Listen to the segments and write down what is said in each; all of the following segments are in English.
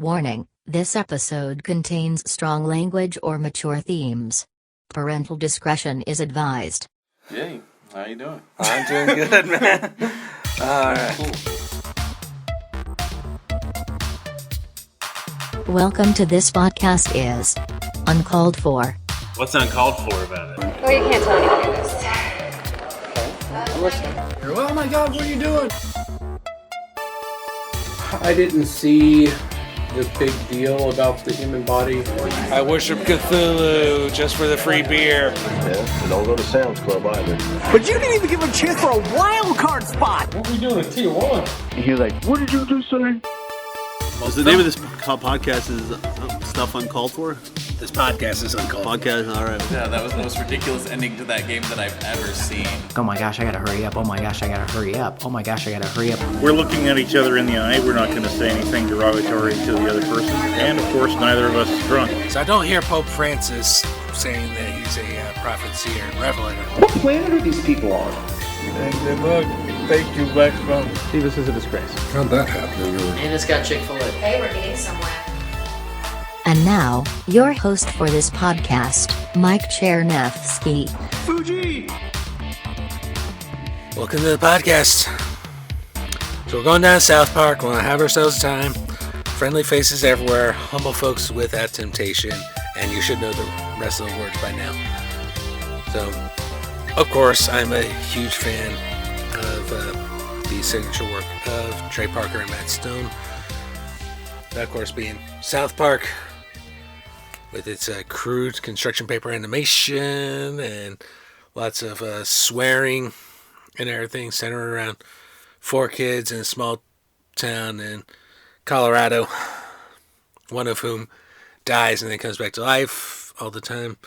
Warning, this episode contains strong language or mature themes. Parental discretion is advised. Hey, how you doing? I'm doing good, man. Alright. Cool. Welcome to This Podcast Is Uncalled For. What's uncalled for about it? Well, you can't tell anybody this. I'm listening. Oh my God, what are you doing? I didn't see the big deal about the human body. I worship Cthulhu just for the free beer. Yeah, and don't go to Sam's Club either. But you didn't even give him a chance for a wild card spot. What are we doing at Tijuana? He's like, what did you just say? Well, the name of this podcast is Stuff Uncalled For? This podcast is uncalled. Podcast, alright. Yeah, that was the most ridiculous ending to that game that I've ever seen. Oh my gosh, I gotta hurry up. Oh my gosh, I gotta hurry up. Oh my gosh, I gotta hurry up. We're looking at each other in the eye. We're not going to say anything derogatory to the other person. And, of course, neither of us is drunk. So I don't hear Pope Francis saying that he's a prophet, seer, and revelator. What planet are these people on? And look, thank you, Max from. This is a disgrace. How'd that happen, really? And it's got Chick-fil-A. Hey, we're getting somewhere. And now, your host for this podcast, Mike Chernefsky. Fuji! Welcome to the podcast. So we're going down to South Park. We're going to have ourselves a time. Friendly faces everywhere. Humble folks without temptation. And you should know the rest of the words by now. So, of course, I'm a huge fan of the signature work of Trey Parker and Matt Stone. That, of course, being South Park, with its crude construction paper animation and lots of swearing and everything, centered around 4 kids in a small town in Colorado, one of whom dies and then comes back to life all the time.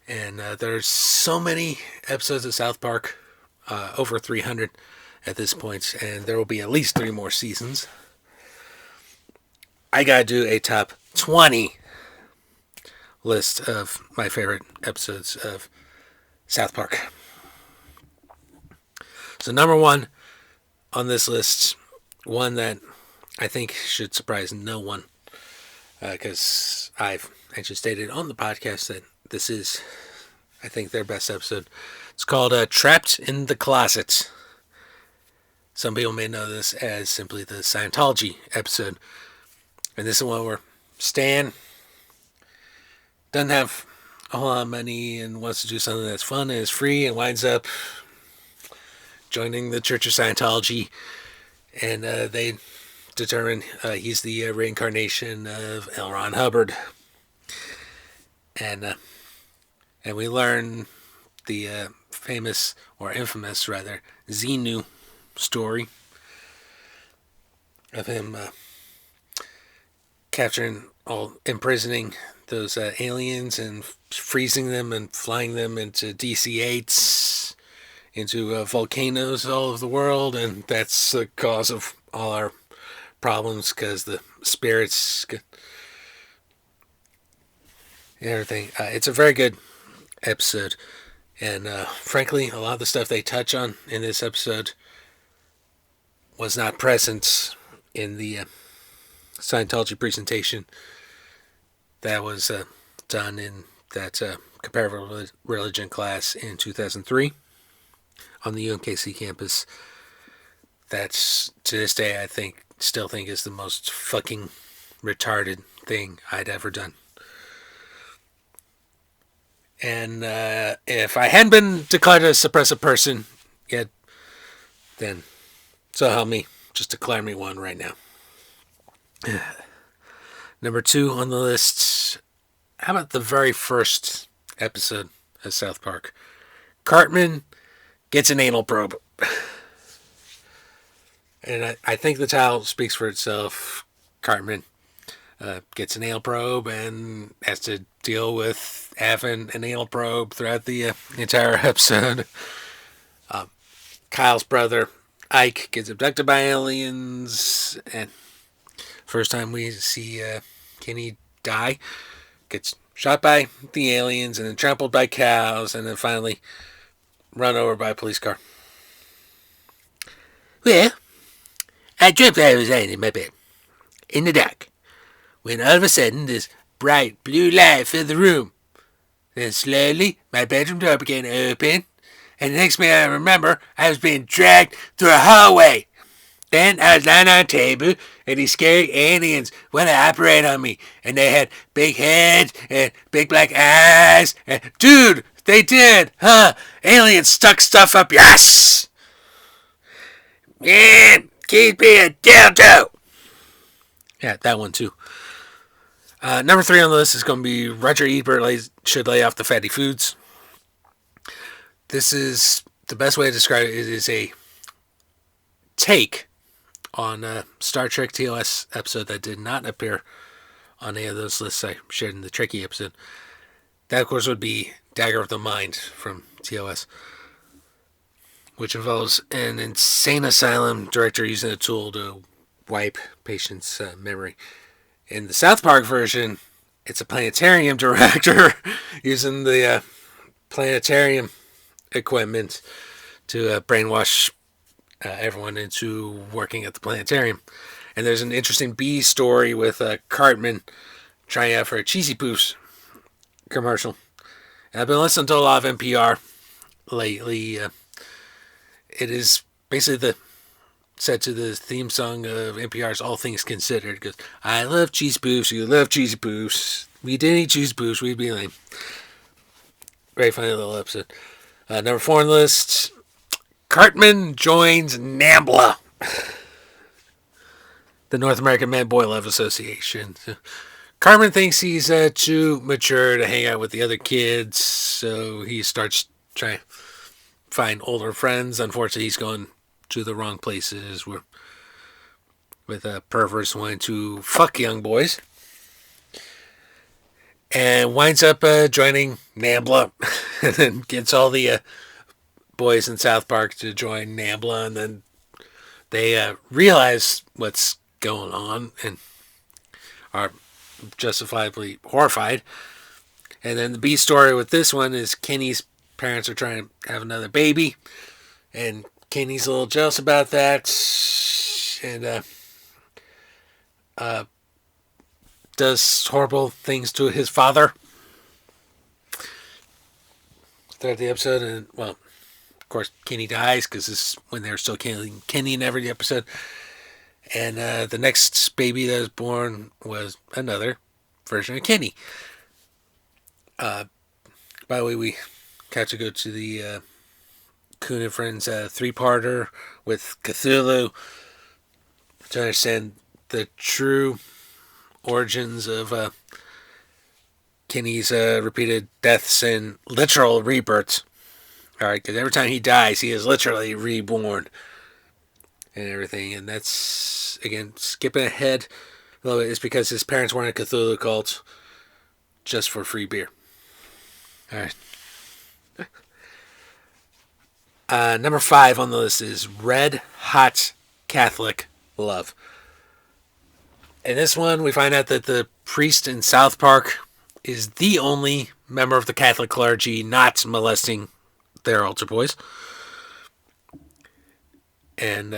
And there's so many episodes of South Park, over 300 at this point, and there will be at least 3 more seasons. I gotta do a top 20 list of my favorite episodes of South Park. So number 1 on this list, one that I think should surprise no one, because I've actually stated on the podcast that this is, I think, their best episode. It's called Trapped in the Closet. Some people may know this as simply the Scientology episode. And this is one where Stan doesn't have a whole lot of money and wants to do something that's fun and is free and winds up joining the Church of Scientology. And they determine he's the reincarnation of L. Ron Hubbard. And we learn the famous, or infamous rather, Xenu story of him imprisoning those aliens and freezing them and flying them into DC-8s, into volcanoes all over the world, and that's the cause of all our problems, because the spirits and everything. It's a very good episode, and frankly, a lot of the stuff they touch on in this episode was not present in the Scientology presentation that was done in that comparative religion class in 2003 on the UMKC campus. That's, to this day, I still think is the most fucking retarded thing I'd ever done. And if I hadn't been declared a suppressive person yet, then so help me, just declare me one right now. Number 2 on the list, how about the very first episode of South Park? Cartman gets an anal probe. And I think the title speaks for itself. Cartman gets an anal probe and has to deal with having an anal probe throughout the entire episode. Kyle's brother, Ike, gets abducted by aliens, and first time we see Kenny die, gets shot by the aliens and then trampled by cows and then finally run over by a police car. Well, I dreamt I was lying in my bed. in the dark, when all of a sudden this bright blue light filled the room. Then slowly my bedroom door began to open, and the next minute I remember I was being dragged through a hallway. Then I was lying on a table, and these scary aliens went to operate on me, and they had big heads and big black eyes. And dude, they did, huh? Aliens stuck stuff up your ass. Man, keep being dildo. Yeah, that one too. Number 3 on the list is going to be Roger Ebert should lay off the fatty foods. This is the best way to describe it. It is a take on a Star Trek TOS episode that did not appear on any of those lists I shared in the Tricky episode. That, of course, would be Dagger of the Mind from TOS, which involves an insane asylum director using a tool to wipe patients' memory. In the South Park version, it's a planetarium director using the planetarium equipment to brainwash everyone into working at the planetarium. And there's an interesting B story with Cartman trying out for a Cheesy Poofs commercial. And I've been listening to a lot of NPR lately. It is basically set to the theme song of NPR's All Things Considered. Because I love Cheesy Poofs, you love Cheesy Poofs. We didn't eat Cheesy Poofs, we'd be lame. Very funny little episode. Number 4 on the list, Cartman joins NAMBLA, the North American Man Boy Love Association. So, Cartman thinks he's too mature to hang out with the other kids, so he starts trying to find older friends. Unfortunately, he's going to the wrong places with perverts wanting to fuck young boys. And winds up joining NAMBLA, and then gets all the boys in South Park to join NAMBLA, and then they realize what's going on and are justifiably horrified. And then the B story with this one is Kenny's parents are trying to have another baby, and Kenny's a little jealous about that, and does horrible things to his father throughout the episode. And, well, of course, Kenny dies because this is when they're still killing Kenny in every episode. And the next baby that was born was another version of Kenny. By the way, we have to go to the Coon and Friends 3-parter with Cthulhu to understand the true origins of Kenny's repeated deaths and literal rebirths. Alright, because every time he dies, he is literally reborn and everything. And that's, again, skipping ahead a little bit, is because his parents weren't a Cthulhu cult just for free beer. Alright. Number 5 on the list is Red Hot Catholic Love. In this one, we find out that the priest in South Park is the only member of the Catholic clergy not molesting their altar boys. And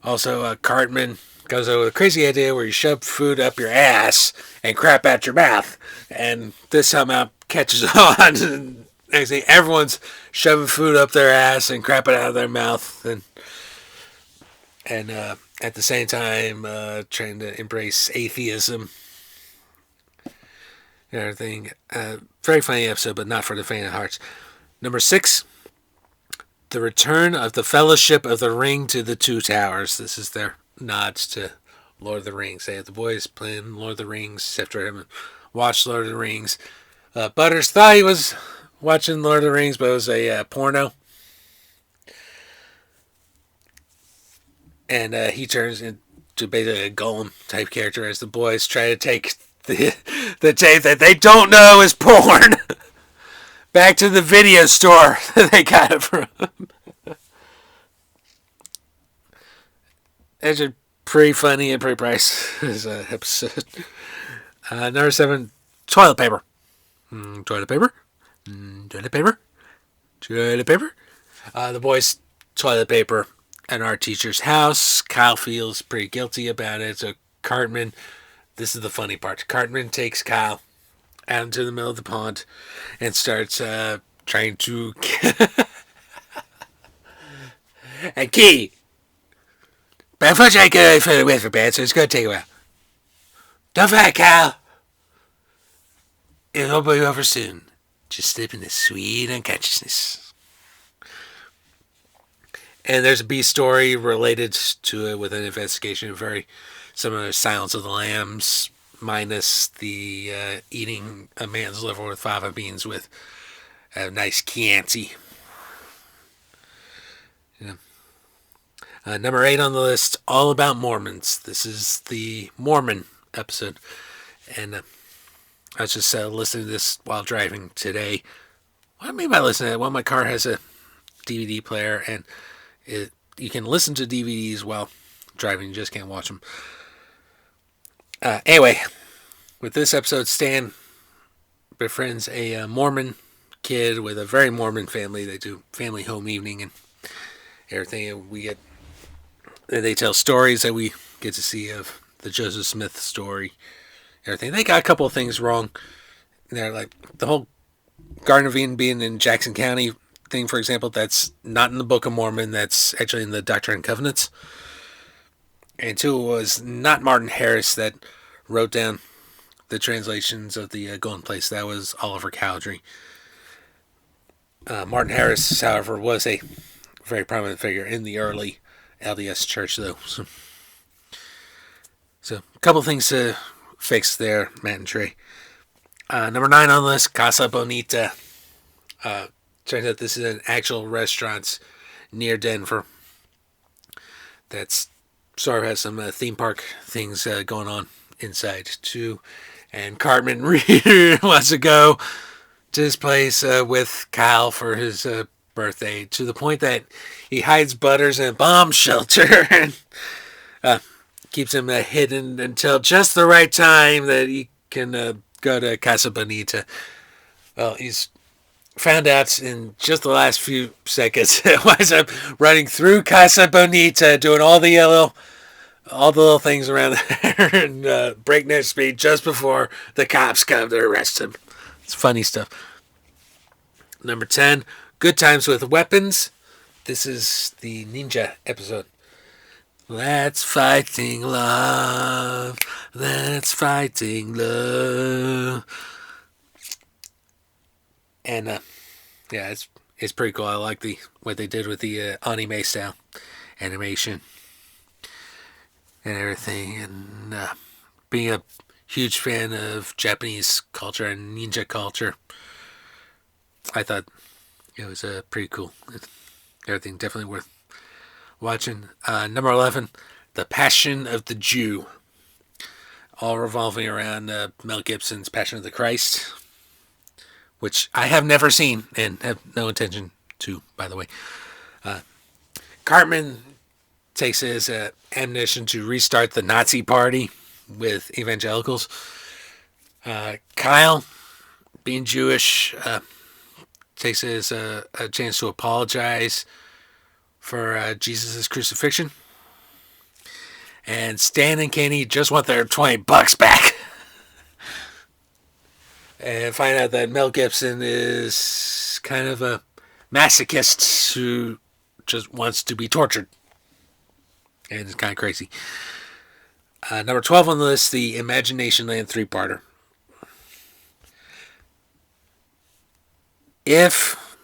also, Cartman goes over with a crazy idea where you shove food up your ass and crap out your mouth. And this somehow catches on. And next thing, everyone's shoving food up their ass and crap it out of their mouth. And at the same time, trying to embrace atheism and everything. Very funny episode, but not for the faint of hearts. Number 6, The Return of the Fellowship of the Ring to the Two Towers. This is their nods to Lord of the Rings. They have the boys playing Lord of the Rings after having watched Lord of the Rings. Butters thought he was watching Lord of the Rings, but it was a porno. And he turns into basically a golem type character as the boys try to take the tape that they don't know is porn back to the video store that they got it from. That's a pretty funny and pretty priceless episode. Number 7, toilet paper. Toilet paper. Toilet paper. Toilet paper. The boys' toilet paper an art teacher's house. Kyle feels pretty guilty about it. So Cartman, this is the funny part. Cartman takes Kyle out into the middle of the pond and starts trying to... and Key! But unfortunately I go further away for bed, so it's going to take a while. Don't forget, Kyle. It'll be over soon. Just slip into sweet unconsciousness. And there's a B story related to it with an investigation, very similar to Silence of the Lambs, minus the eating a man's liver with fava beans with a nice Chianti. Yeah. Number 8 on the list, All About Mormons. This is the Mormon episode. And I was just listening to this while driving today. What do I mean by listening to it? Well, my car has a DVD player, and you can listen to DVDs while driving. You just can't watch them. Anyway, with this episode, Stan befriends a Mormon kid with a very Mormon family. They do family home evening and everything. And they tell stories that we get to see of the Joseph Smith story. Everything. They got a couple of things wrong. They're like the whole Garden of Eden being in Jackson County thing, for example. That's not in the Book of Mormon. That's actually in the Doctrine and Covenants. And 2, it was not Martin Harris that wrote down the translations of the Golden Place. That was Oliver Cowdery. Martin Harris, however, was a very prominent figure in the early LDS church, though. So a couple things to fix there, Matt and Trey. Number 9 on the list, Casa Bonita. Turns out this is an actual restaurant near Denver that's sort of has some theme park things going on inside too. And Cartman really wants to go to his place with Kyle for his birthday, to the point that he hides Butters in a bomb shelter and keeps him hidden until just the right time that he can go to Casa Bonita. Well, he's found out in just the last few seconds. Winds up running through Casa Bonita, doing all the little things around there and breakneck speed just before the cops come to arrest him. It's funny stuff. Number 10, Good Times with Weapons. This is the ninja episode. That's fighting love. That's fighting love. And yeah, it's pretty cool. I like what they did with the anime style animation and everything. And being a huge fan of Japanese culture and ninja culture, I thought it was pretty cool. Everything definitely worth watching. Number 11, The Passion of the Jew. All revolving around Mel Gibson's Passion of the Christ, which I have never seen and have no intention to, by the way. Cartman takes his ammunition to restart the Nazi party with evangelicals. Kyle, being Jewish, takes his a chance to apologize for Jesus' crucifixion. And Stan and Kenny just want their $20 back. And find out that Mel Gibson is kind of a masochist who just wants to be tortured. And it's kind of crazy. Number 12 on the list, the Imagination Land 3-parter. If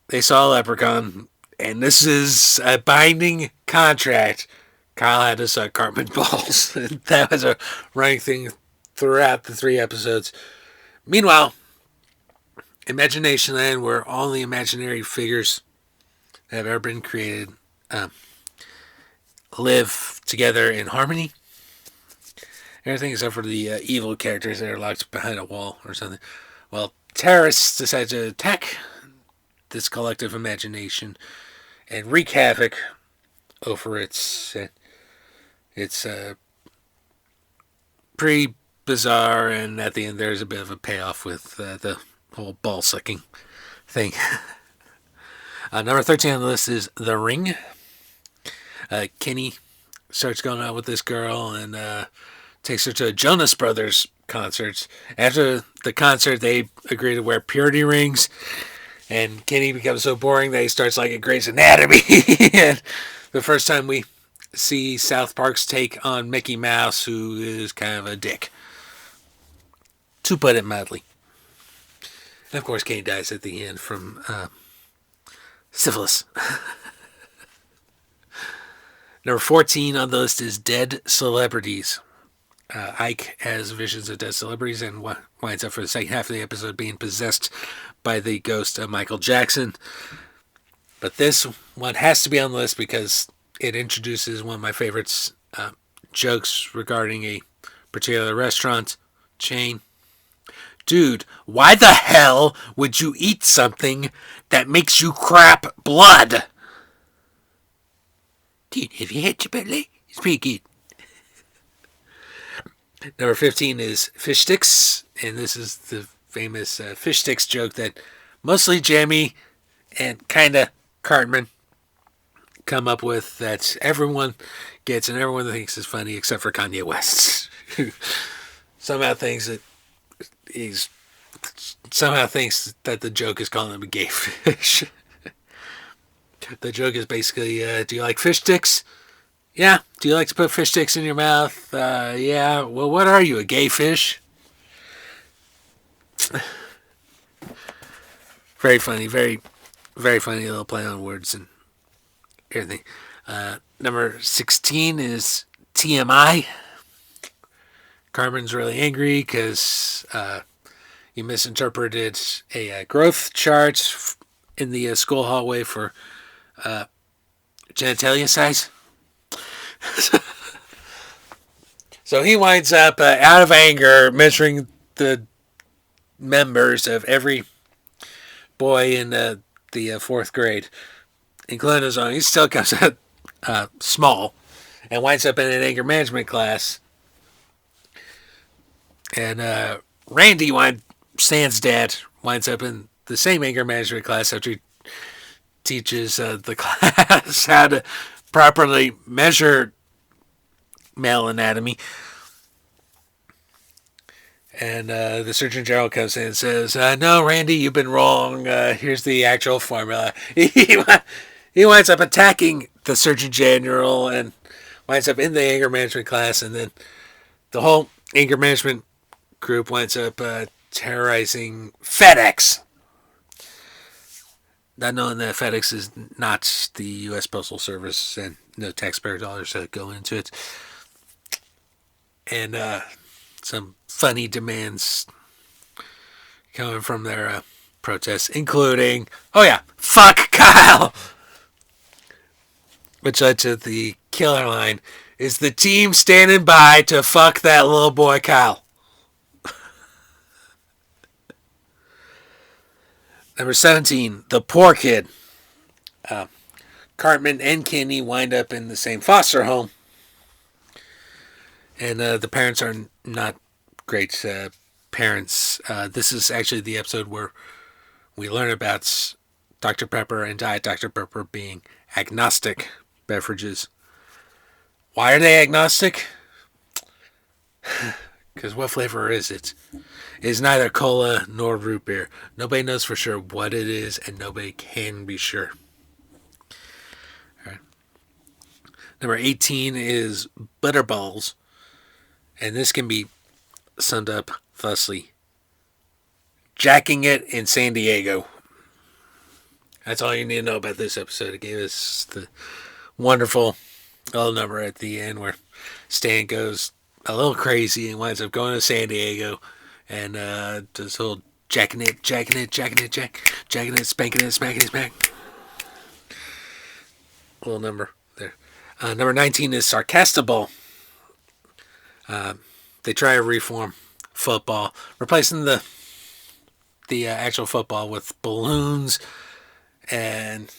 they saw a leprechaun, and this is a binding contract, Kyle had to suck Cartman balls. That was a running thing throughout the 3 episodes. Meanwhile, Imagination Land, where all the imaginary figures that have ever been created live together in harmony. Everything except for the evil characters that are locked behind a wall or something. Well, terrorists decide to attack this collective imagination and wreak havoc over its pretty bizarre, and at the end there's a bit of a payoff with the whole ball sucking thing. Number 13 on the list is The Ring. Kenny starts going out with this girl and takes her to a Jonas Brothers concert. After the concert, they agree to wear purity rings, and Kenny becomes so boring that he starts like a Grey's Anatomy. And the first time we see South Park's take on Mickey Mouse, who is kind of a dick, to put it mildly. And of course, Kenny dies at the end from syphilis. Number 14 on the list is Dead Celebrities. Ike has visions of dead celebrities and winds up for the second half of the episode being possessed by the ghost of Michael Jackson. But this one has to be on the list because it introduces one of my favorites, jokes regarding a particular restaurant chain. Dude, why the hell would you eat something that makes you crap blood? Dude, have you had Chipotle? It's pretty good. Number 15 is fish sticks, and this is the famous fish sticks joke that mostly Jamie and kinda Cartman come up with that everyone gets and everyone thinks is funny except for Kanye West. somehow thinks that the joke is calling him a gay fish. The joke is basically, do you like fish sticks? Yeah. Do you like to put fish sticks in your mouth? Yeah. Well, what are you, a gay fish? Very funny. Very, very funny little play on words and everything. Number 16 is TMI. Carmen's really angry because he misinterpreted a growth chart in the school hallway for genitalia size. So he winds up out of anger measuring the members of every boy in the fourth grade, including his own. He still comes out small and winds up in an anger management class. And Randy, Stan's dad, winds up in the same anger management class after he teaches the class how to properly measure male anatomy. And the Surgeon General comes in and says, no, Randy, you've been wrong. Here's the actual formula. He winds up attacking the Surgeon General and winds up in the anger management class. And then the whole anger management group winds up terrorizing FedEx. Not knowing that FedEx is not the U.S. Postal Service and no taxpayer dollars go into it. And some funny demands coming from their protests, including, fuck Kyle! Which led to the killer line, is the team standing by to fuck that little boy Kyle? Number 17, the poor kid. Cartman and Kenny wind up in the same foster home. And the parents are not great parents. This is actually the episode where we learn about Dr. Pepper and Diet Dr. Pepper being agnostic beverages. Why are they agnostic? Because what flavor is it? It's neither cola nor root beer. Nobody knows for sure what it is, and nobody can be sure. All right. Number 18 is Butterballs. And this can be summed up thusly. Jacking it in San Diego. That's all you need to know about this episode. It gave us the wonderful little number at the end where Stan goes a little crazy and winds up going to San Diego and does the whole jacking it, spanking it, smacking it, smack. Little number there. Number 19 is Sarcastable. They try to reform football, replacing the actual football with balloons, and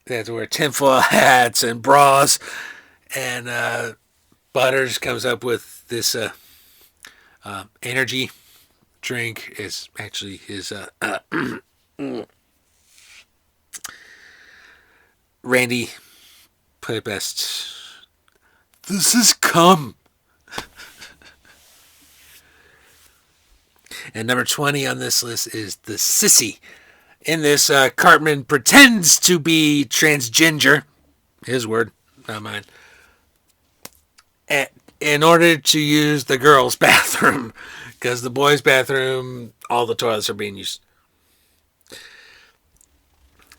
they have to wear tinfoil hats and bras. And Butters comes up with this energy drink. Is actually his Randy put it best. This is cum. And number 20 on this list is the sissy. In this, Cartman pretends to be transgender. His word, not mine. In order to use the girls' bathroom. Because the boys' bathroom, all the toilets are being used.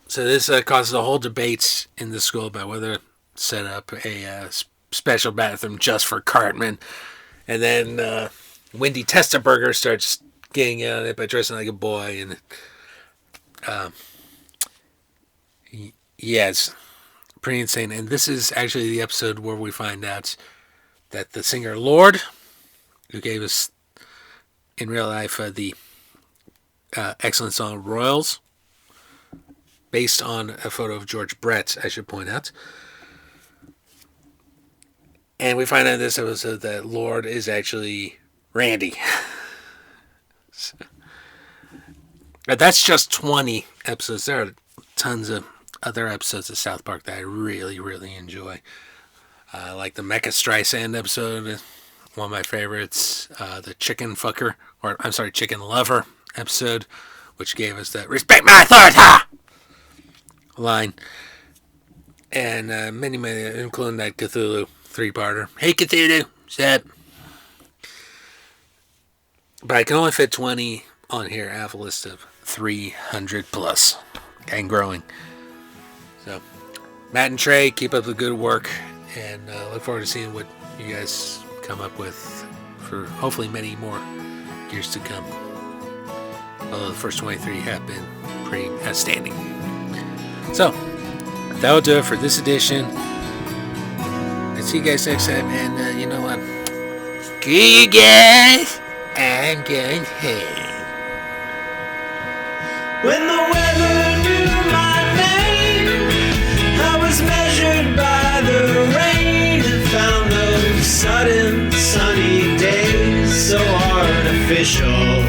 So this causes a whole debate in the school about whether to set up a special bathroom just for Cartman. And then Wendy Testaburger starts getting at it by dressing like a boy. And yeah, it's pretty insane. And this is actually the episode where we find out that the singer Lorde, who gave us in real life the excellent song Royals, based on a photo of George Brett, I should point out. And we find out in this episode that Lorde is actually Randy. So, that's just 20 episodes. There are tons of other episodes of South Park that I really, really enjoy. Like the Mecha Streisand episode, one of my favorites. The Chicken Lover episode, which gave us that "Respect my authority" line. And many, including that Cthulhu 3-parter. Hey Cthulhu, what's up? But I can only fit 20 on here. I have a list of 300 plus and growing. So, Matt and Trey, keep up the good work, and look forward to seeing what you guys come up with for hopefully many more years to come. Although the first 23 have been pretty outstanding. So, that will do it for this edition. I'll see you guys next time, and you know what? Screw you guys! I'm going home. When the weather knew my name, I was measured by the rain and found those sudden sunny days so artificial.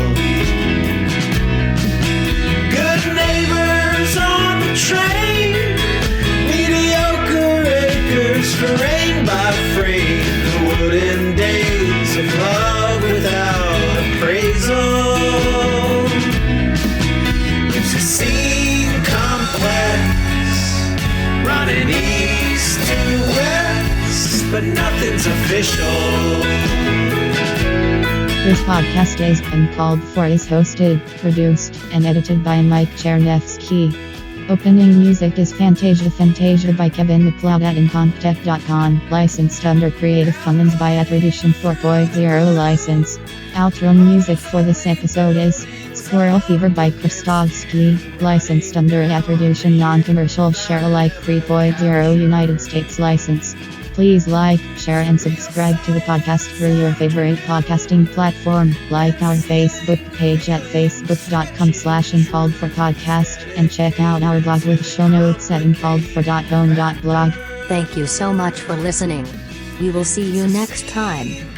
Good neighbors on the train, mediocre acres for rain by freight, the wooden days of love without appraisal. It's a scene complex, running east to west, but nothing's official. This podcast is Uncalled For is hosted, produced, and edited by Mike Chernevsky. Opening music is Fantasia by Kevin MacLeod at Incompetech.com, licensed under Creative Commons by Attribution 4.0 license. Outro music for this episode is Squirrel Fever by Kristovsky, licensed under Attribution Non-Commercial Share-alike 3.0 United States license. Please like, share, and subscribe to the podcast through your favorite podcasting platform. Like our Facebook page at facebook.com/uncalledforpodcast and check out our blog with show notes at uncalledfor.home.blog. Thank you so much for listening. We will see you next time.